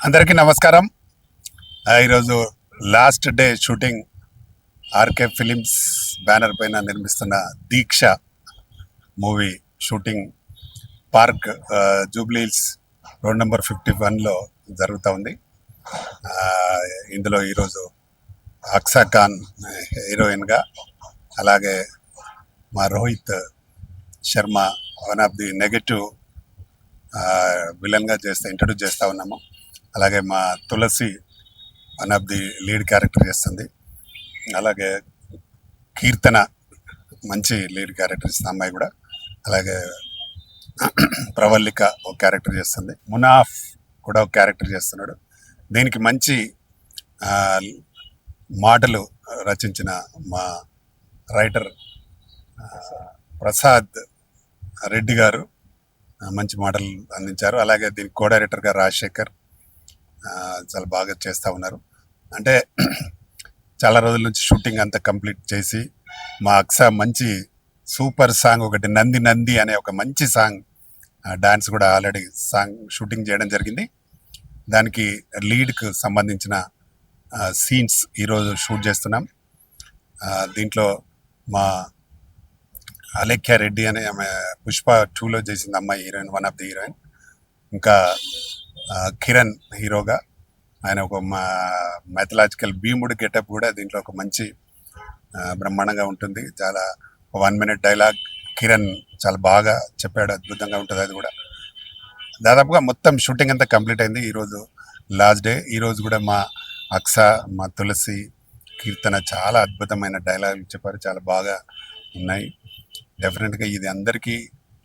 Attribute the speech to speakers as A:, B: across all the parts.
A: అందరికీ నమస్కారం. ఈరోజు last day shooting RK films banner పైన నిర్మిస్తున్న Deeksha movie shooting park Jubilee Hills road number 51లో జరుగుతూ ఉంది. ఇందులో ఈరోజు అక్సా ఖాన్ హీరోయిన్గా, అలాగే మా Rohit Sharma one of the negative విలన్గా ఇంట్రడ్యూస్ చేస్తూ ఉన్నాము. అలాగే మా Tulasi one of the lead character చేస్తుంది. అలాగే కీర్తన మంచి లీడ్ క్యారెక్టర్ ఇస్తుంది అమ్మాయి కూడా. అలాగే ప్రవల్లిక ఒక క్యారెక్టర్ చేస్తుంది. మునాఫ్ కూడా ఒక క్యారెక్టర్ చేస్తున్నాడు. దీనికి మంచి మాటలు రచించిన మా రైటర్ ప్రసాద్ రెడ్డి గారు మంచి మాటలు అందించారు. అలాగే దీనికి కో డైరెక్టర్గా రాజశేఖర్ చాలా బాగా చేస్తూ ఉన్నారు. అంటే చాలా రోజుల నుంచి షూటింగ్ అంతా కంప్లీట్ చేసి మా అక్సా మంచి సూపర్ సాంగ్ ఒకటి నంది నంది అనే ఒక మంచి సాంగ్ డాన్స్ కూడా ఆల్రెడీ సాంగ్ షూటింగ్ చేయడం జరిగింది. దానికి లీడ్కు సంబంధించిన సీన్స్ ఈరోజు షూట్ చేస్తున్నాం. దీంట్లో మా అలేఖ్య రెడ్డి అనే ఆమె పుష్ప 2లో చేసింది అమ్మాయి heroine, one of the heroine. ఇంకా కిరణ్ హీరోగా, ఆయన ఒక మైథలాజికల్ భీముడు గెటప్ కూడా దీంట్లో ఒక మంచి బ్రహ్మాండంగా ఉంటుంది. చాలా 1 మినిట్ డైలాగ్ కిరణ్ చాలా బాగా చెప్పాడు, అద్భుతంగా ఉంటుంది. అది కూడా దాదాపుగా మొత్తం షూటింగ్ అంతా కంప్లీట్ అయింది. ఈరోజు లాస్ట్ డే. ఈరోజు కూడా మా అక్సా, మా తులసి, కీర్తన చాలా అద్భుతమైన డైలాగులు చెప్పారు, చాలా బాగా ఉన్నాయి. డెఫినెట్గా ఇది అందరికీ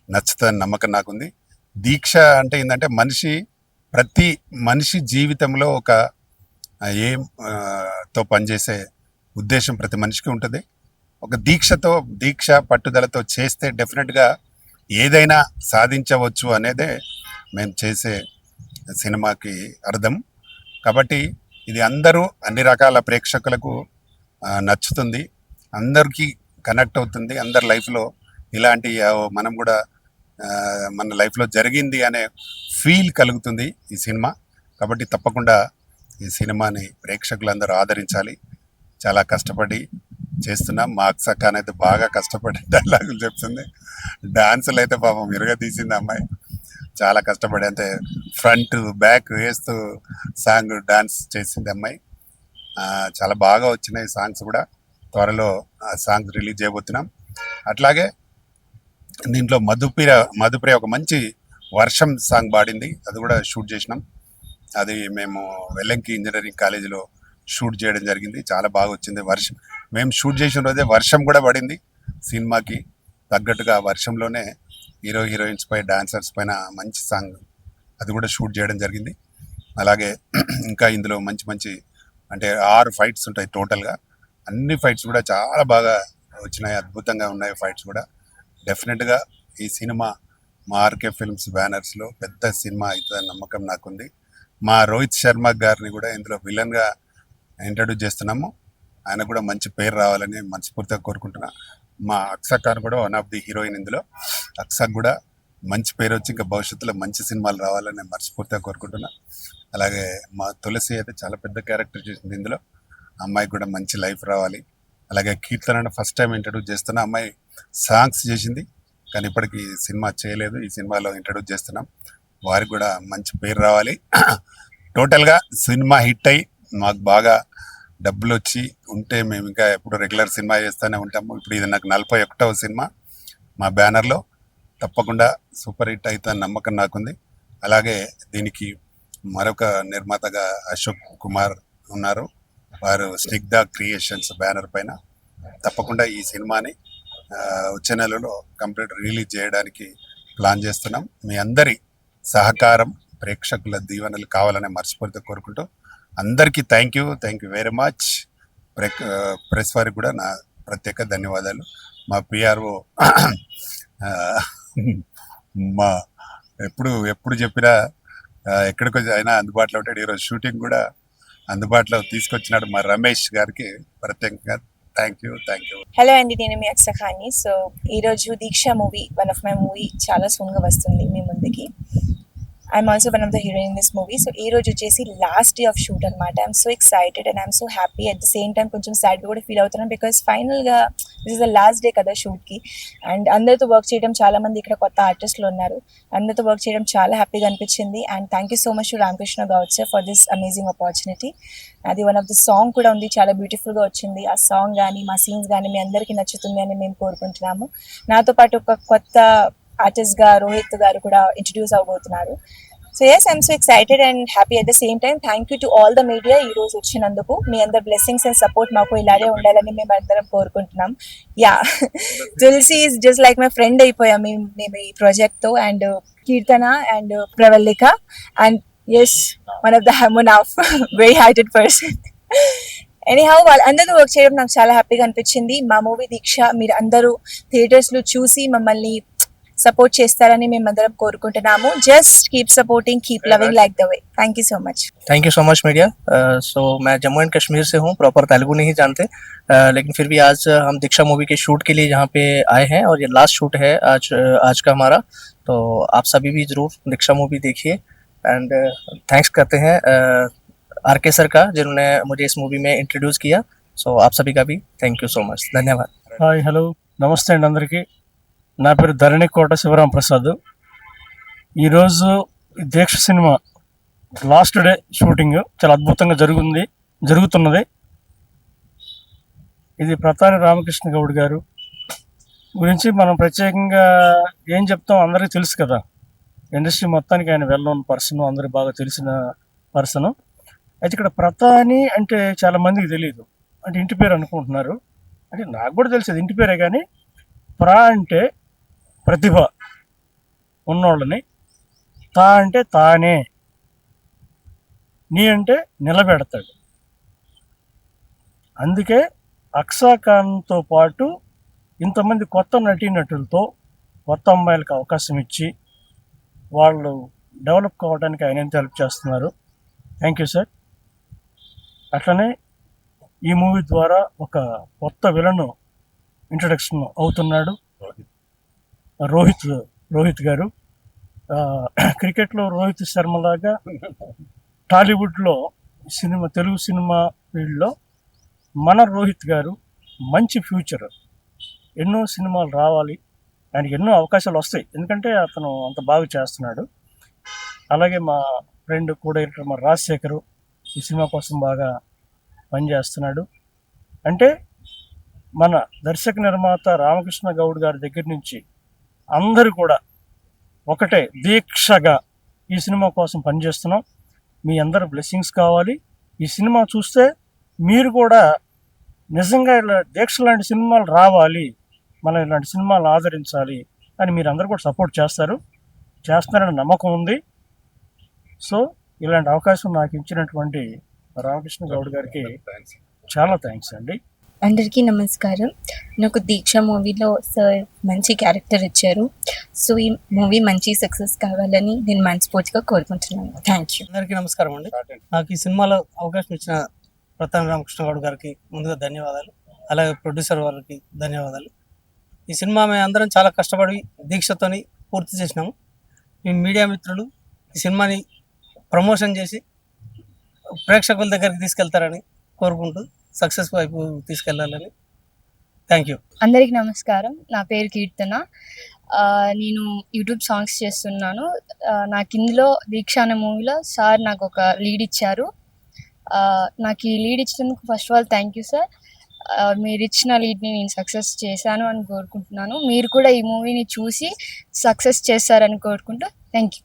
A: నచ్చుతుందని నమ్మకం నాకుంది. దీక్ష అంటే ఏంటంటే ప్రతి మనిషి జీవితంలో ఒక తో పనిచేసే ఉద్దేశం ప్రతి మనిషికి ఉంటుంది. ఒక దీక్ష పట్టుదలతో చేస్తే డెఫినెట్గా ఏదైనా సాధించవచ్చు అనేదే మేము చేసే సినిమాకి అర్థం. కాబట్టి ఇది అన్ని రకాల ప్రేక్షకులకు నచ్చుతుంది, అందరికీ కనెక్ట్ అవుతుంది. అందరి లైఫ్లో ఇలాంటి మనం కూడా మన లైఫ్లో జరిగింది అనే ఫీల్ కలుగుతుంది ఈ సినిమా. కాబట్టి తప్పకుండా ఈ సినిమాని ప్రేక్షకులందరూ ఆదరించాలి. చాలా కష్టపడి చేస్తున్నాం. మా అక్సా ఖాన్ అయితే బాగా కష్టపడి డైలాగులు చెప్తుంది. డాన్సులు అయితే పాపం ఇరుగా తీసింది అమ్మాయి, చాలా కష్టపడి. అంటే ఫ్రంట్ బ్యాక్ వేస్తూ సాంగ్ డాన్స్ చేసింది అమ్మాయి. చాలా బాగా వచ్చినాయి సాంగ్స్ కూడా. త్వరలో ఆ సాంగ్స్ రిలీజ్ చేయబోతున్నాం. అట్లాగే దీంట్లో మధుప్రియ ఒక మంచి వర్షం సాంగ్ పాడింది, అది కూడా షూట్ చేసినాం. అది మేము వెల్లంకి ఇంజనీరింగ్ కాలేజీలో షూట్ చేయడం జరిగింది. చాలా బాగా వచ్చింది. మేము షూట్ చేసిన రోజే వర్షం కూడా పడింది. సినిమాకి తగ్గట్టుగా వర్షంలోనే హీరోయిన్స్ పై, డాన్సర్స్ పైన మంచి సాంగ్ అది కూడా షూట్ చేయడం జరిగింది. అలాగే ఇంకా ఇందులో మంచి అంటే 6 ఫైట్స్ ఉంటాయి టోటల్గా. అన్ని ఫైట్స్ కూడా చాలా బాగా వచ్చినాయి, అద్భుతంగా ఉన్నాయి ఫైట్స్ కూడా. డెఫినెట్గా ఈ సినిమా మా ఆర్కే ఫిల్మ్స్ బ్యానర్స్లో పెద్ద సినిమా అవుతుందని నమ్మకం నాకుంది. మా రోహిత్ శర్మ గారిని కూడా ఇందులో విలన్గా ఇంట్రడ్యూస్ చేస్తున్నాము. ఆయన కూడా మంచి పేరు రావాలని మనస్ఫూర్తిగా కోరుకుంటున్నా. మా అక్సా ఖాన్ కూడా వన్ ఆఫ్ ది హీరోయిన్. ఇందులో అక్సాకు కూడా మంచి పేరు వచ్చి ఇంకా భవిష్యత్తులో మంచి సినిమాలు రావాలని మనస్ఫూర్తిగా కోరుకుంటున్నా. అలాగే మా తులసి అయితే చాలా పెద్ద క్యారెక్టర్ చేసింది ఇందులో. అమ్మాయికి కూడా మంచి లైఫ్ రావాలి. అలాగే కీర్తన ఫస్ట్ టైం ఇంట్రడ్యూస్ చేస్తున్న అమ్మాయి సాంగ్స్ చేసింది, కానీ ఇప్పటికీ సినిమా చేయలేదు. ఈ సినిమాలో ఇంట్రడ్యూస్ చేస్తున్నాం. వారికి కూడా మంచి పేరు రావాలి. టోటల్గా సినిమా హిట్ అయ్యి మాకు బాగా డబ్బులు వచ్చి ఉంటే మేము ఇంకా ఎప్పుడు రెగ్యులర్ సినిమా చేస్తూనే ఉంటాము. ఇప్పుడు ఇది నాకు 41వ సినిమా మా బ్యానర్లో. తప్పకుండా సూపర్ హిట్ అవుతుందని నమ్మకం నాకుంది. అలాగే దీనికి మరొక నిర్మాతగా అశోక్ కుమార్ ఉన్నారు. వారు స్నిగ్ధ క్రియేషన్స్ బ్యానర్ పైన. తప్పకుండా ఈ సినిమాని వచ్చే నెలలో కంప్లీట్ రిలీజ్ చేయడానికి ప్లాన్ చేస్తున్నాం. మీ అందరి సహకారం, ప్రేక్షకుల దీవెనలు కావాలని మనస్ఫూర్తిగా కోరుకుంటూ అందరికీ thank you very much. Press వారికి కూడా నా ప్రత్యేక ధన్యవాదాలు. మా పిఆర్ఓ మా ఎప్పుడు చెప్పినా ఎక్కడికి అయినా అందుబాటులో ఉంటాడు. ఈరోజు షూటింగ్ కూడా అందుబాటులో తీసుకొచ్చినాడు మా రమేష్ గారికి ప్రత్యేకంగా థ్యాంక్ యూ.
B: హలో అండి, నేను మీ అక్సా ఖాన్ని. సో ఈరోజు Deeksha movie, one of my movie చాలా సూన్గా వస్తుంది మీ ముందుకి. I'm also one of the heroine in this movie. So ee roju వచ్చేసి last day of shoot అన్నమాట. I'm so excited and I'm so happy at the same time కొంచెం sad కూడా feel అవుతున్నాను because final గా this is the last day కదా shoot కి and అందరితో work చేయడం చాలా మంది ఇక్కడ కొత్త ఆర్టిస్టులు ఉన్నారు. అందరితో వర్క్ చేయడం చాలా హ్యాపీగా అనిపించింది and thank you so much to Ramakrishna Goud sir for this amazing opportunity. అది వన్ ఆఫ్ ద సాంగ్ కూడా ఉంది, చాలా బ్యూటిఫుల్గా వచ్చింది. ఆ సాంగ్ కానీ మా సీన్స్ కానీ మీ అందరికీ నచ్చుతుంది అని మేము కోరుకుంటున్నాము. నాతో పాటు ఒక కొత్త ఆర్టిస్ట్గా రోహిత్ గారు కూడా ఇంట్రడ్యూస్ అవబోతున్నారు. So yes, I'm so excited and happy at the same time. Thank you to all the media ఈ రోజు వచ్చినందుకు. మీ అందరి బ్లెస్సింగ్స్ అండ్ సపోర్ట్ మాకు ఇలాగే ఉండాలని మేము అందరం కోరుకుంటున్నాం. Yeah, Tulasi is just like my friend అయిపోయాం మేము ఈ ప్రాజెక్ట్తో. And Keerthana and Pravallika and yes one of the Munaf very hated person. Anyhow వాళ్ళందరూ వర్క్ చేయడం నాకు చాలా హ్యాపీగా అనిపించింది. మా మూవీ దీక్ష మీరు అందరూ థియేటర్స్లో చూసి మమ్మల్ని సపోర్ట్ చేస్తారని మేమందరం కోరుకుంటున్నాము. Just keep supporting, keep loving like the way. Thank you so much.
C: Thank you so much media. So मैं जम्मू एंड कश्मीर से हूँ, प्रॉपर तेलुगु नहीं जानते, लेकिन फिर भी आज हम दीक्षा मूवी के शूट के लिए यहाँ पे आए हैं और ये लास्ट शूट है आज का हमारा. तो आप सभी भी ज़रूर दीक्षा मूवी देखिए एंड थैंक्स करते हैं आर के सर का जिन्होंने मुझे इस मूवी में इंट्रोड्यूस किया. सो आप सभी का भी थैंक यू सो मच, धन्यवाद.
D: హాయ్, హలో, నమస్తే అండి అందరికీ. నా పేరు ధరణికోట శివరాం ప్రసాద్. ఈరోజు ఈ దీక్ష సినిమా లాస్ట్ డే షూటింగ్ చాలా అద్భుతంగా జరుగుతున్నది. ఇది ప్రతాని రామకృష్ణ గౌడ్ గారు గురించి మనం ప్రత్యేకంగా ఏం చెప్తాం, అందరికీ తెలుసు కదా. ఇండస్ట్రీ మొత్తానికి ఆయన వెల్ నోన్ పర్సన్, అందరికి బాగా తెలిసిన పర్సన్. అయితే ఇక్కడ ప్రతాని అంటే చాలా మందికి తెలియదు, అంటే ఇంటి పేరు అనుకుంటున్నారు. అంటే నాకు కూడా తెలిసేది ఇంటి పేరే, కానీ ప్రా అంటే ప్రతిభ ఉన్నోళ్ళని, తా అంటే తానే, నీ అంటే నిలబెడతాడు. అందుకే అక్సా ఖాన్తో పాటు ఇంతమంది కొత్త నటీనటులతో కొత్త అమ్మాయిలకు అవకాశం ఇచ్చి వాళ్ళు డెవలప్ కావడానికి ఆయన ఎంత హెల్ప్ చేస్తున్నారు. Thank you sir. అట్లనే ఈ మూవీ ద్వారా ఒక కొత్త విలన్ ఇంట్రడక్షన్ అవుతున్నాడు, రోహిత్ గారు. క్రికెట్లో రోహిత్ శర్మలాగా టాలీవుడ్లో తెలుగు సినిమా ఫీల్డ్లో మన రోహిత్ గారు మంచి ఫ్యూచర్, ఎన్నో సినిమాలు రావాలి, ఆయనకి ఎన్నో అవకాశాలు వస్తాయి, ఎందుకంటే అతను అంత బాగా చేస్తున్నాడు. అలాగే మా ఫ్రెండ్ కూడా మా రాజశేఖరు ఈ సినిమా కోసం బాగా పనిచేస్తున్నాడు. అంటే మన దర్శక నిర్మాత రామకృష్ణ గౌడ్ గారి దగ్గర నుంచి అందరూ కూడా ఒకటే దీక్షగా ఈ సినిమా కోసం పనిచేస్తున్నాం. మీ అందరి బ్లెస్సింగ్స్ కావాలి. ఈ సినిమా చూస్తే మీరు కూడా నిజంగా ఇలా దీక్ష లాంటి సినిమాలు రావాలి, మనం ఇలాంటి సినిమాలు ఆదరించాలి అని మీరు అందరూ కూడా సపోర్ట్ చేస్తారని నమ్మకం ఉంది. సో ఇలాంటి అవకాశం నాకు ఇచ్చినటువంటి రామకృష్ణ గౌడ్ గారికి చాలా థ్యాంక్స్ అండి.
E: అందరికీ నమస్కారం. నాకు దీక్ష మూవీలో సార్ మంచి క్యారెక్టర్ ఇచ్చారు. సో ఈ మూవీ మంచి సక్సెస్ కావాలని నేను మనస్ఫూర్తిగా కోరుకుంటున్నాను. Thank you.
C: అందరికీ నమస్కారం అండి. నాకు ఈ సినిమాలో అవకాశం ఇచ్చిన ప్రతాని రామకృష్ణ గౌడ్ గారికి ముందుగా ధన్యవాదాలు, అలాగే ప్రొడ్యూసర్ వారికి ధన్యవాదాలు. ఈ సినిమా మేము అందరం చాలా కష్టపడి దీక్షతోని పూర్తి చేసినాము. మీ మీడియా మిత్రులు ఈ సినిమాని ప్రమోషన్ చేసి ప్రేక్షకుల దగ్గరికి తీసుకెళ్తారని కోరుకుంటూ సక్సెస్ వైపు తీసుకెళ్లాలని. Thank you.
E: అందరికీ నమస్కారం. నా పేరు కీర్తన. నేను యూట్యూబ్ సాంగ్స్ చేస్తున్నాను. నాకు ఇందులో దీక్ష అనే మూవీలో సార్ నాకు ఒక లీడ్ ఇచ్చారు. నాకు ఈ లీడ్ ఇచ్చినందుకు first of all thank you sir. మీరు ఇచ్చిన లీడ్ని నేను సక్సెస్ చేశాను అని కోరుకుంటున్నాను. మీరు కూడా ఈ మూవీని చూసి సక్సెస్ చేస్తారని కోరుకుంటూ థ్యాంక్ యూ.